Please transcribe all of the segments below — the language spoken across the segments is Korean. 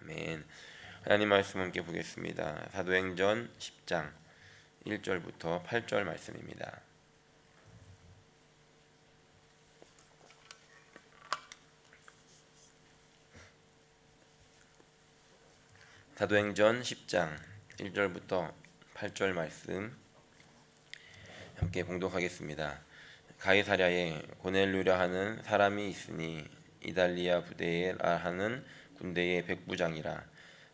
아멘. 하나님 말씀 함께 보겠습니다. 사도행전 10장 1절부터 8절 말씀입니다. 사도행전 10장 1절부터 8절 말씀 함께 봉독하겠습니다. 가이사랴에 고넬료라 하는 사람이 있으니 이달리아 부대에 하는 군대의 백부장이라.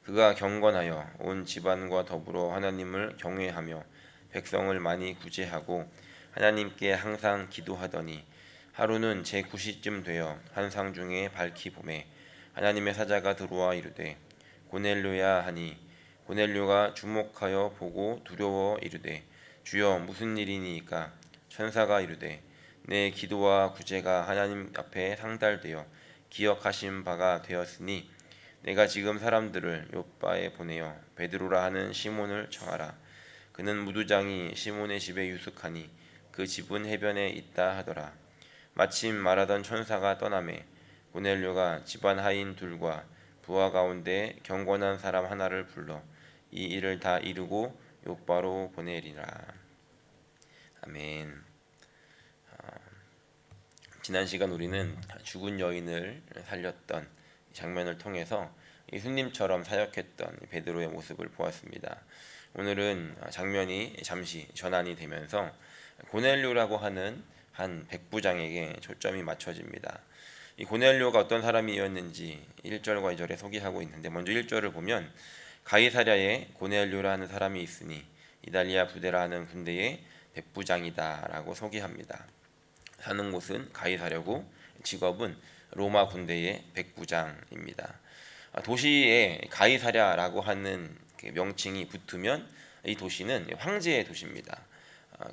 그가 경건하여 온 집안과 더불어 하나님을 경외하며 백성을 많이 구제하고 하나님께 항상 기도하더니 하루는 제9시쯤 되어 환상 중에 밝히 보매 하나님의 사자가 들어와 이르되 고넬료야 하니 고넬료가 주목하여 보고 두려워 이르되 주여 무슨 일이니이까. 천사가 이르되 내 기도와 구제가 하나님 앞에 상달되어 기억하신 바가 되었으니 내가 지금 사람들을 요바에 보내어 베드로라 하는 시몬을 청하라. 그는 무두장이 시몬의 집에 유숙하니 그 집은 해변에 있다 하더라. 마침 말하던 천사가 떠나매 고넬료가 집안 하인 둘과 부하 가운데 경건한 사람 하나를 불러 이 일을 다 이루고 요바로 보내리라. 아멘. 지난 시간 우리는 죽은 여인을 살렸던 장면을 통해서 예수님처럼 사역했던 베드로의 모습을 보았습니다. 오늘은 장면이 잠시 전환이 되면서 고넬료라고 하는 한 백부장에게 초점이 맞춰집니다. 이 고넬료가 어떤 사람이었는지 1절과 2절에 소개하고 있는데, 먼저 1절을 보면 가이사랴에 고넬료라는 사람이 있으니 이달리아 부대라 하는 군대의 백부장이다 라고 소개합니다. 사는 곳은 가이사랴고 직업은 로마 군대의 백부장입니다. 도시에 가이사랴라고 하는 명칭이 붙으면 이 도시는 황제의 도시입니다.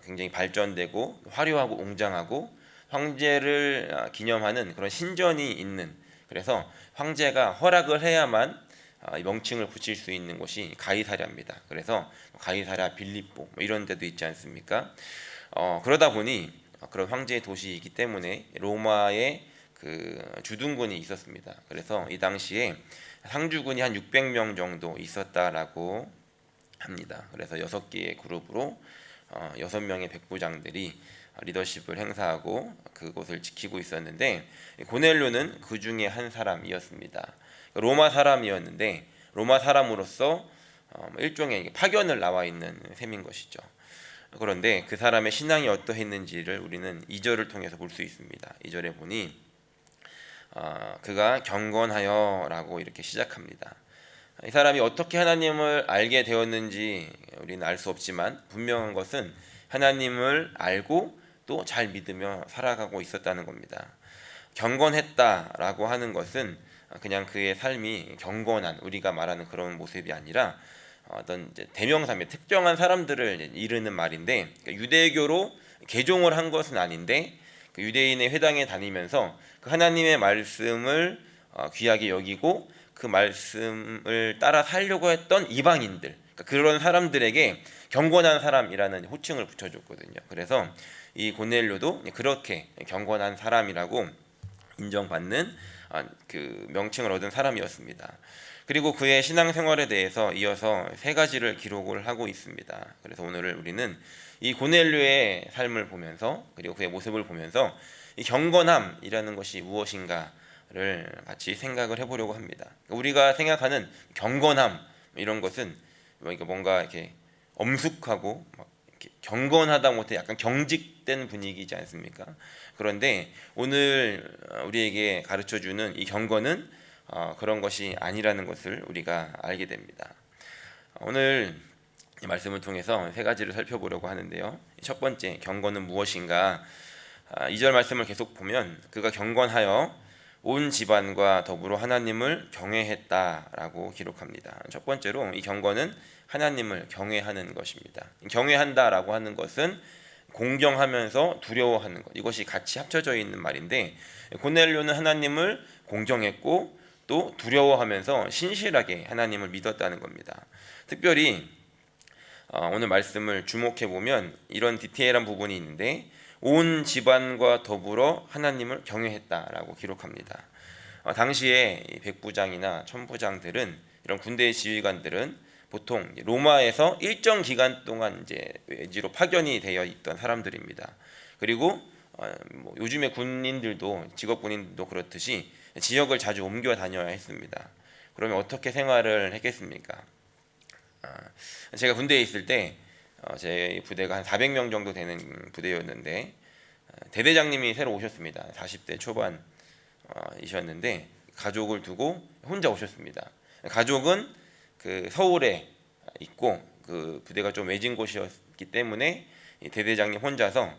굉장히 발전되고 화려하고 웅장하고 황제를 기념하는 그런 신전이 있는, 그래서 황제가 허락을 해야만 명칭을 붙일 수 있는 곳이 가이사랴입니다. 그래서 가이사랴 빌립보 이런 데도 있지 않습니까? 그러다 보니 그런 황제의 도시이기 때문에 로마의 그 주둔군이 있었습니다. 그래서 이 당시에 상주군이 한 600명 정도 있었다라고 합니다. 그래서 6개의 그룹으로 6명의 백부장들이 리더십을 행사하고 그곳을 지키고 있었는데, 고넬료는 그 중에 한 사람이었습니다. 로마 사람이었는데 로마 사람으로서 일종의 파견을 나와 있는 셈인 것이죠. 그런데 그 사람의 신앙이 어떠했는지를 우리는 2절을 통해서 볼 수 있습니다. 2절에 보니 그가 경건하여 라고 이렇게 시작합니다. 이 사람이 어떻게 하나님을 알게 되었는지 우리는 알 수 없지만 분명한 것은 하나님을 알고 또 잘 믿으며 살아가고 있었다는 겁니다. 경건했다라고 하는 것은 그냥 그의 삶이 경건한, 우리가 말하는 그런 모습이 아니라 어떤 대명사입니다. 특정한 사람들을 이르는 말인데, 유대교로 개종을 한 것은 아닌데 그 유대인의 회당에 다니면서 그 하나님의 말씀을 귀하게 여기고 그 말씀을 따라 살려고 했던 이방인들, 그러니까 그런 사람들에게 경건한 사람이라는 호칭을 붙여줬거든요. 그래서 이 고넬료도 그렇게 경건한 사람이라고 인정받는 그 명칭을 얻은 사람이었습니다. 그리고 그의 신앙생활에 대해서 이어서 3가지를 기록을 하고 있습니다. 그래서 오늘 우리는 이 고넬료의 삶을 보면서, 그리고 그의 모습을 보면서 이 경건함이라는 것이 무엇인가를 같이 생각을 해보려고 합니다. 우리가 생각하는 경건함 이런 것은 뭔가 이렇게 엄숙하고 이렇게 경건하다 못해 약간 경직된 분위기이지 않습니까? 그런데 오늘 우리에게 가르쳐주는 이 경건은 그런 것이 아니라는 것을 우리가 알게 됩니다. 오늘 이 말씀을 통해서 3가지를 살펴보려고 하는데요. 첫 번째, 경건은 무엇인가? 2절 말씀을 계속 보면 그가 경건하여 온 집안과 더불어 하나님을 경외했다라고 기록합니다. 첫 번째로 이 경건은 하나님을 경외하는 것입니다. 경외한다라고 하는 것은 공경하면서 두려워하는 것, 이것이 같이 합쳐져 있는 말인데, 고넬료는 하나님을 공경했고 또 두려워하면서 신실하게 하나님을 믿었다는 겁니다. 특별히 오늘 말씀을 주목해 보면 이런 디테일한 부분이 있는데, 온 집안과 더불어 하나님을 경외했다라고 기록합니다. 당시에 이 백부장이나 천부장들은 이런 군대 지휘관들은 보통 로마에서 일정 기간 동안 이제 외지로 파견이 되어 있던 사람들입니다. 그리고 뭐 요즘의 군인들도 직업 군인도 그렇듯이 지역을 자주 옮겨 다녀야 했습니다. 그러면 어떻게 생활을 했겠습니까? 제가 군대에 있을 때 제 부대가 한 400명 정도 되는 부대였는데 대대장님이 새로 오셨습니다. 40대 초반이셨는데 가족을 두고 혼자 오셨습니다. 가족은 그 서울에 있고 그 부대가 좀 외진 곳이었기 때문에 대대장님 혼자서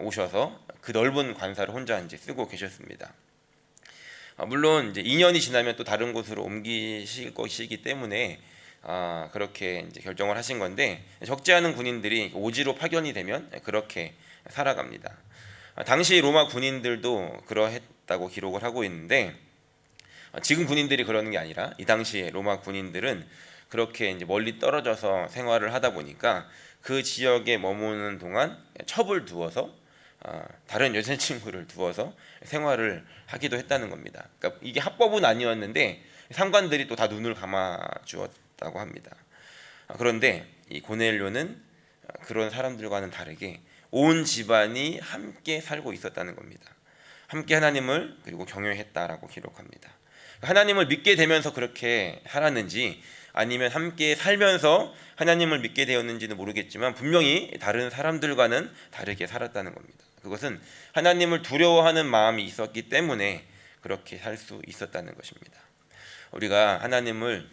오셔서 그 넓은 관사를 혼자 이제 쓰고 계셨습니다. 물론 이제 2년이 지나면 또 다른 곳으로 옮기실 것이기 때문에 그렇게 이제 결정을 하신 건데 적지 않은 군인들이 오지로 파견이 되면 그렇게 살아갑니다. 당시 로마 군인들도 그러했다고 기록을 하고 있는데 지금 군인들이 그러는 게 아니라 이 당시에 로마 군인들은 그렇게 이제 멀리 떨어져서 생활을 하다 보니까 그 지역에 머무는 동안 첩을 두어서 다른 여자친구를 두어서 생활을 하기도 했다는 겁니다. 그러니까 이게 합법은 아니었는데 상관들이 또 다 눈을 감아 주었다고 합니다. 그런데 이 고넬료는 그런 사람들과는 다르게 온 집안이 함께 살고 있었다는 겁니다. 함께 하나님을 그리고 경외했다라고 기록합니다. 하나님을 믿게 되면서 그렇게 살았는지 아니면 함께 살면서 하나님을 믿게 되었는지는 모르겠지만 분명히 다른 사람들과는 다르게 살았다는 겁니다. 그것은 하나님을 두려워하는 마음이 있었기 때문에 그렇게 살 수 있었다는 것입니다. 우리가 하나님을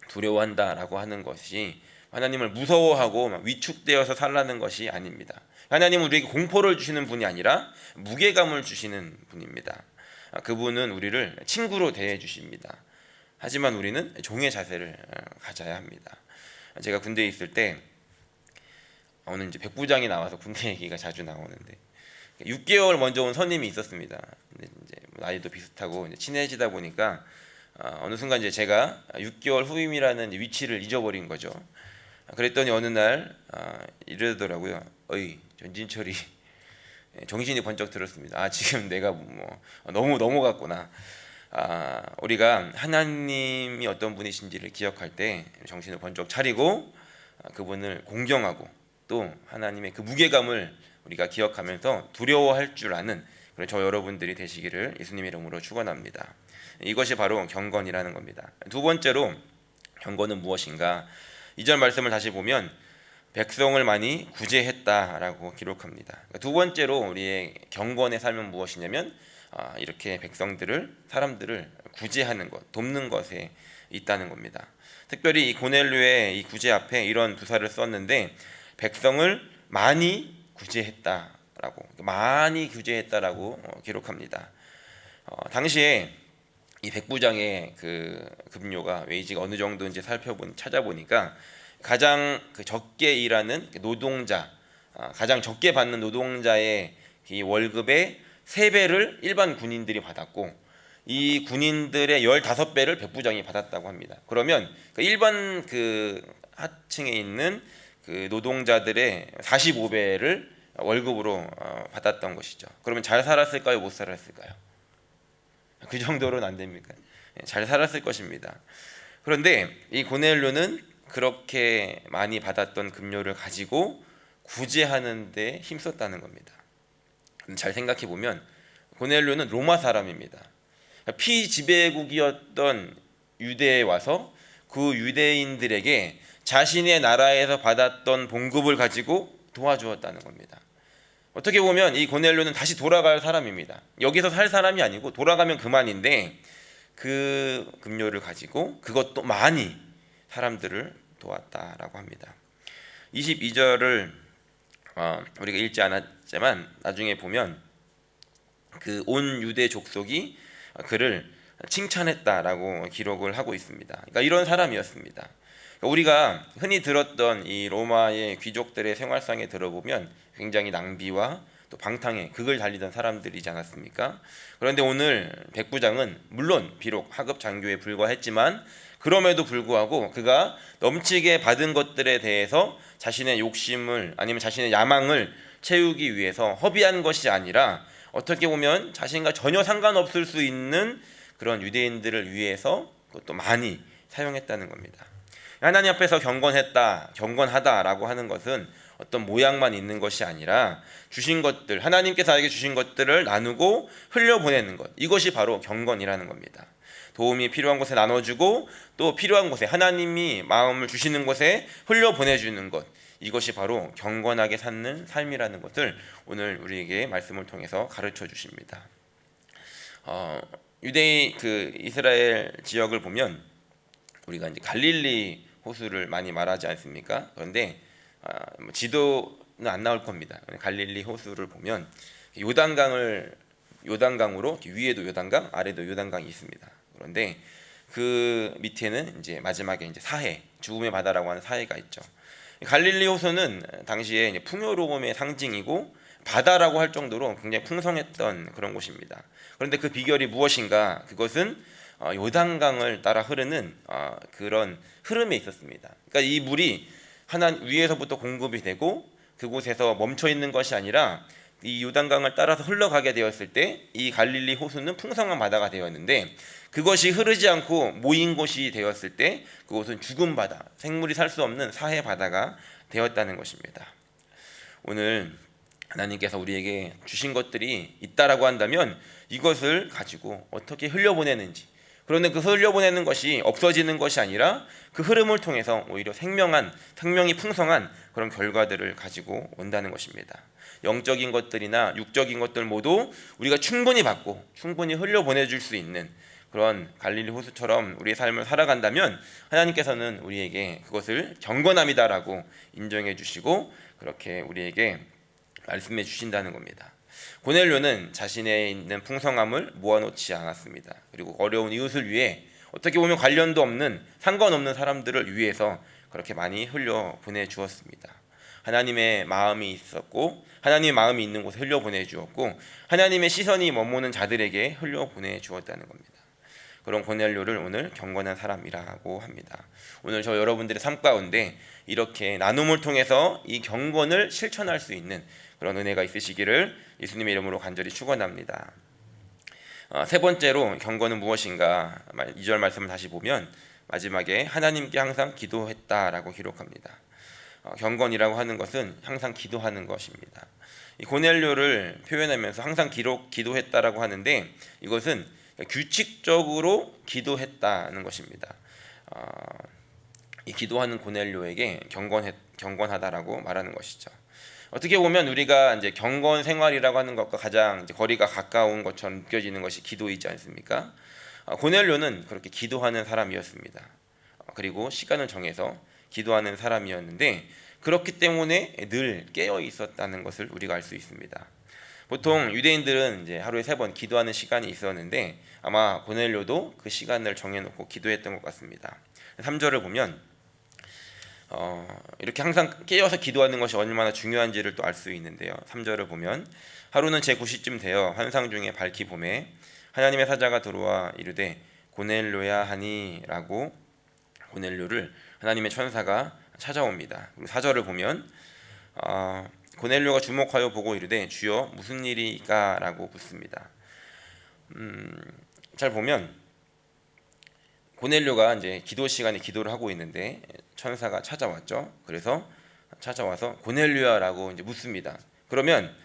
두려워한다라고 하는 것이 하나님을 무서워하고 위축되어서 살라는 것이 아닙니다. 하나님은 우리에게 공포를 주시는 분이 아니라 무게감을 주시는 분입니다. 그분은 우리를 친구로 대해 주십니다. 하지만 우리는 종의 자세를 가져야 합니다. 제가 군대에 있을 때 오늘 이제 백부장이 나와서 군대 얘기가 자주 나오는데 6개월 먼저 온 선임이 있었습니다. 근데 이제 나이도 비슷하고 이제 친해지다 보니까 어느 순간 이제 제가 6개월 후임이라는 위치를 잊어버린 거죠. 그랬더니 어느 날 이러더라고요. 어이 전진철이 정신이 번쩍 들었습니다. 지금 내가 뭐 너무 넘어갔구나. 우리가 하나님이 어떤 분이신지를 기억할 때 정신을 번쩍 차리고 그분을 공경하고 또 하나님의 그 무게감을 우리가 기억하면서 두려워할 줄 아는 그런 저 여러분들이 되시기를 예수님의 이름으로 축원합니다. 이것이 바로 경건이라는 겁니다. 두 번째로 경건은 무엇인가? 2절 말씀을 다시 보면 백성을 많이 구제했다라고 기록합니다. 두 번째로 우리의 경건의 삶은 무엇이냐면 이렇게 사람들을 구제하는 것, 돕는 것에 있다는 겁니다. 특별히 이 고넬료의 이 구제 앞에 이런 부사를 썼는데 백성을 많이 구제했다라고 기록합니다. 당시에 이 백부장의 그 급료가 웨이지가 어느 정도인지 찾아보니까 가장 적게 일하는 노동자, 가장 적게 받는 노동자의 이 월급의 3배를 일반 군인들이 받았고 이 군인들의 15배를 백부장이 받았다고 합니다. 그러면 일반 하층에 있는 그 노동자들의 45배를 월급으로 받았던 것이죠. 그러면 잘 살았을까요? 못 살았을까요? 그 정도로는 안 됩니까? 잘 살았을 것입니다. 그런데 이 고넬료는 그렇게 많이 받았던 급료를 가지고 구제하는 데 힘썼다는 겁니다. 잘 생각해 보면 고넬료는 로마 사람입니다. 피지배국이었던 유대에 와서 그 유대인들에게 자신의 나라에서 받았던 봉급을 가지고 도와주었다는 겁니다. 어떻게 보면 이 고넬료는 다시 돌아갈 사람입니다. 여기서 살 사람이 아니고 돌아가면 그만인데 그 급료를 가지고 그것도 많이 사람들을 도왔다라고 합니다. 22절을 우리가 읽지 않았지만 나중에 보면 그 온 유대 족속이 그를 칭찬했다라고 기록을 하고 있습니다. 그러니까 이런 사람이었습니다. 우리가 흔히 들었던 이 로마의 귀족들의 생활상에 들어보면 굉장히 낭비와 또 방탕에 극을 달리던 사람들이지 않았습니까? 그런데 오늘 백부장은 물론 비록 하급 장교에 불과했지만 그럼에도 불구하고 그가 넘치게 받은 것들에 대해서 자신의 욕심을 아니면 자신의 야망을 채우기 위해서 허비한 것이 아니라 어떻게 보면 자신과 전혀 상관없을 수 있는 그런 유대인들을 위해서 그것도 많이 사용했다는 겁니다. 하나님 앞에서 경건하다라고 하는 것은 어떤 모양만 있는 것이 아니라 주신 것들, 하나님께서 나에게 주신 것들을 나누고 흘려보내는 것, 이것이 바로 경건이라는 겁니다. 도움이 필요한 곳에 나눠주고 또 필요한 곳에 하나님이 마음을 주시는 곳에 흘려보내주는 것, 이것이 바로 경건하게 사는 삶이라는 것을 오늘 우리에게 말씀을 통해서 가르쳐 주십니다. 유대인 이스라엘 지역을 보면 우리가 이제 갈릴리 호수를 많이 말하지 않습니까? 그런데 지도는 안 나올 겁니다. 갈릴리 호수를 보면 요단강으로 위에도 요단강, 아래도 요단강이 있습니다. 그런데 그 밑에는 이제 마지막에 이제 사해, 죽음의 바다라고 하는 사해가 있죠. 갈릴리 호수는 당시에 이제 풍요로움의 상징이고 바다라고 할 정도로 굉장히 풍성했던 그런 곳입니다. 그런데 그 비결이 무엇인가? 그것은 요단강을 따라 흐르는 그런 흐름에 있었습니다. 그러니까 이 물이 위에서부터 공급이 되고 그곳에서 멈춰 있는 것이 아니라 이 요단강을 따라서 흘러가게 되었을 때 이 갈릴리 호수는 풍성한 바다가 되었는데, 그것이 흐르지 않고 모인 곳이 되었을 때 그곳은 죽은 바다, 생물이 살 수 없는 사해 바다가 되었다는 것입니다. 오늘 하나님께서 우리에게 주신 것들이 있다라고 한다면 이것을 가지고 어떻게 흘려보내는지, 그런데 그 흘려보내는 것이 없어지는 것이 아니라 그 흐름을 통해서 오히려 생명이 풍성한 그런 결과들을 가지고 온다는 것입니다. 영적인 것들이나 육적인 것들 모두 우리가 충분히 받고 충분히 흘려보내줄 수 있는 그런 갈릴리 호수처럼 우리의 삶을 살아간다면 하나님께서는 우리에게 그것을 경건함이다라고 인정해 주시고 그렇게 우리에게 말씀해 주신다는 겁니다. 고넬료는 자신의 있는 풍성함을 모아놓지 않았습니다. 그리고 어려운 이웃을 위해 어떻게 보면 관련도 없는, 상관없는 사람들을 위해서 그렇게 많이 흘려보내 주었습니다. 하나님의 마음이 있었고 하나님의 마음이 있는 곳에 흘려보내 주었고 하나님의 시선이 머무는 자들에게 흘려보내 주었다는 겁니다. 그런 고넬료를 오늘 경건한 사람이라고 합니다. 오늘 저 여러분들의 삶 가운데 이렇게 나눔을 통해서 이 경건을 실천할 수 있는 그런 은혜가 있으시기를 예수님의 이름으로 간절히 축원합니다. 세 번째로 경건은 무엇인가? 2절 말씀을 다시 보면 마지막에 하나님께 항상 기도했다라고 기록합니다. 경건이라고 하는 것은 항상 기도하는 것입니다. 이 고넬료를 표현하면서 항상 기도했다라고 하는데 이것은 규칙적으로 기도했다는 것입니다. 이 기도하는 고넬료에게 경건하다라고 말하는 것이죠. 어떻게 보면 우리가 이제 경건 생활이라고 하는 것과 가장 이제 거리가 가까운 것처럼 느껴지는 것이 기도이지 않습니까? 고넬료는 그렇게 기도하는 사람이었습니다. 그리고 시간을 정해서 기도하는 사람이었는데 그렇기 때문에 늘 깨어 있었다는 것을 우리가 알 수 있습니다. 보통 유대인들은 이제 하루에 3번 기도하는 시간이 있었는데 아마 고넬료도 그 시간을 정해놓고 기도했던 것 같습니다. 3절을 보면 이렇게 항상 깨어서 기도하는 것이 얼마나 중요한지를 또 알 수 있는데요. 3절을 보면 하루는 제9시쯤 되어 환상 중에 밝히 보매 하나님의 사자가 들어와 이르되 고넬료야 하니 라고 고넬료를 하나님의 천사가 찾아옵니다. 그리고 4절을 보면 고넬료가 주목하여 보고 이르되 주여 무슨 일이까 라고 묻습니다. 잘 보면 고넬료가 이제 기도 시간에 기도를 하고 있는데 천사가 찾아왔죠. 그래서 찾아와서 고넬료야라고 이제 묻습니다. 그러면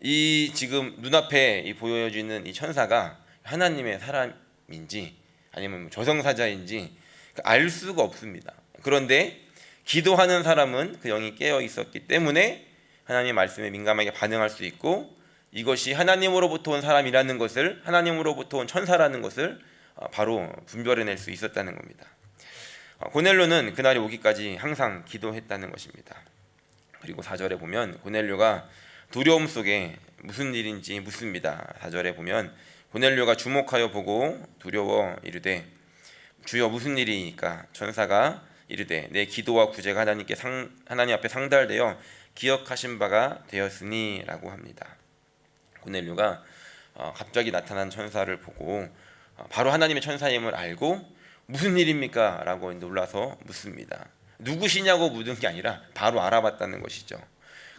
이 지금 눈앞에 보여지는 이 천사가 하나님의 사람인지 아니면 저승사자인지 알 수가 없습니다. 그런데 기도하는 사람은 그 영이 깨어 있었기 때문에 하나님의 말씀에 민감하게 반응할 수 있고 이것이 하나님으로부터 온 사람이라는 것을, 하나님으로부터 온 천사라는 것을 바로 분별해낼 수 있었다는 겁니다. 고넬료는 그날이 오기까지 항상 기도했다는 것입니다. 그리고 4절에 보면 고넬료가 두려움 속에 무슨 일인지 묻습니다. 4절에 보면 고넬료가 주목하여 보고 두려워 이르되 주여 무슨 일이니까? 천사가 이르되 내 기도와 구제가 하나님 앞에 상달되어 기억하신 바가 되었으니 라고 합니다. 고넬료가 갑자기 나타난 천사를 보고 바로 하나님의 천사임을 알고 무슨 일입니까? 라고 놀라서 묻습니다. 누구시냐고 묻은 게 아니라 바로 알아봤다는 것이죠.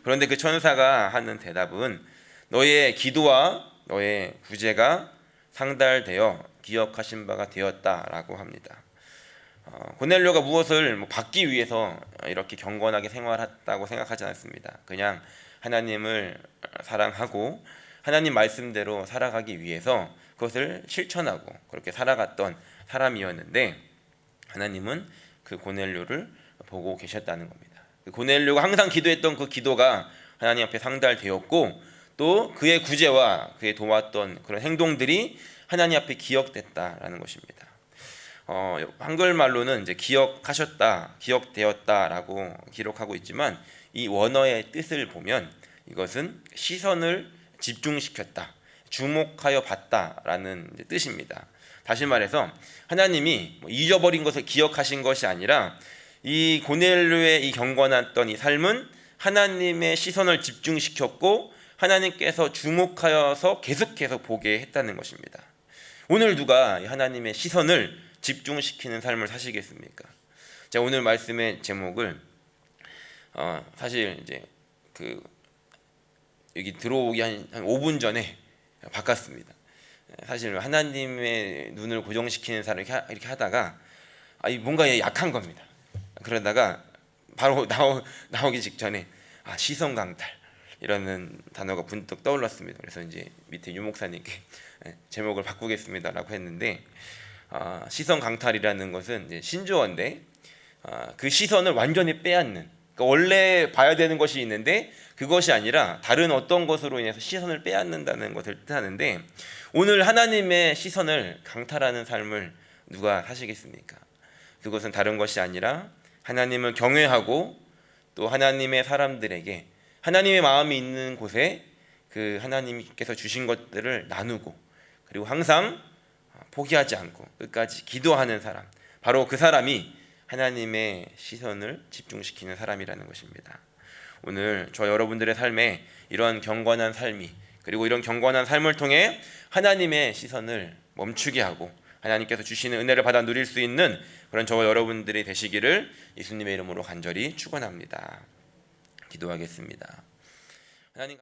그런데 그 천사가 하는 대답은 너의 기도와 너의 구제가 상달되어 기억하신 바가 되었다라고 합니다. 고넬료가 무엇을 받기 위해서 이렇게 경건하게 생활했다고 생각하지 않습니다. 그냥 하나님을 사랑하고 하나님 말씀대로 살아가기 위해서 그것을 실천하고 그렇게 살아갔던 사람이었는데, 하나님은 그 고넬료를 보고 계셨다는 겁니다. 고넬료가 항상 기도했던 그 기도가 하나님 앞에 상달되었고, 또 그의 구제와 그의 도왔던 그런 행동들이 하나님 앞에 기억됐다라는 것입니다. 한글말로는 이제 기억하셨다, 기억되었다라고 기록하고 있지만, 이 원어의 뜻을 보면 이것은 시선을 집중시켰다, 주목하여 봤다라는 뜻입니다. 다시 말해서 하나님이 잊어버린 것을 기억하신 것이 아니라, 이 고넬료의 이 경건했던 이 삶은 하나님의 시선을 집중시켰고 하나님께서 주목하여서 계속해서 보게 했다는 것입니다. 오늘 누가 하나님의 시선을 집중시키는 삶을 사시겠습니까? 제가 오늘 말씀의 제목을 사실 이제 여기 들어오기 한 5분 전에 바꿨습니다. 사실 하나님의 눈을 고정시키는 사람 이렇게 하다가 뭔가 약한 겁니다. 그러다가 바로 나오기 직전에 시선 강탈 이라는 단어가 문득 떠올랐습니다. 그래서 이제 밑에 유 목사님께 제목을 바꾸겠습니다라고 했는데, 시선 강탈이라는 것은 이제 신조어인데, 그 시선을 완전히 빼앗는, 그러니까 원래 봐야 되는 것이 있는데 그것이 아니라 다른 어떤 것으로 인해서 시선을 빼앗는다는 것을 뜻하는데, 오늘 하나님의 시선을 강탈하는 삶을 누가 사시겠습니까? 그것은 다른 것이 아니라 하나님을 경외하고 또 하나님의 사람들에게 하나님의 마음이 있는 곳에 그 하나님께서 주신 것들을 나누고, 그리고 항상 포기하지 않고 끝까지 기도하는 사람, 바로 그 사람이 하나님의 시선을 집중시키는 사람이라는 것입니다. 오늘 저 여러분들의 삶에 이런 경건한 삶이, 그리고 이런 경건한 삶을 통해 하나님의 시선을 멈추게 하고 하나님께서 주시는 은혜를 받아 누릴 수 있는 그런 저와 여러분들이 되시기를 예수님의 이름으로 간절히 축원합니다. 기도하겠습니다. 하나님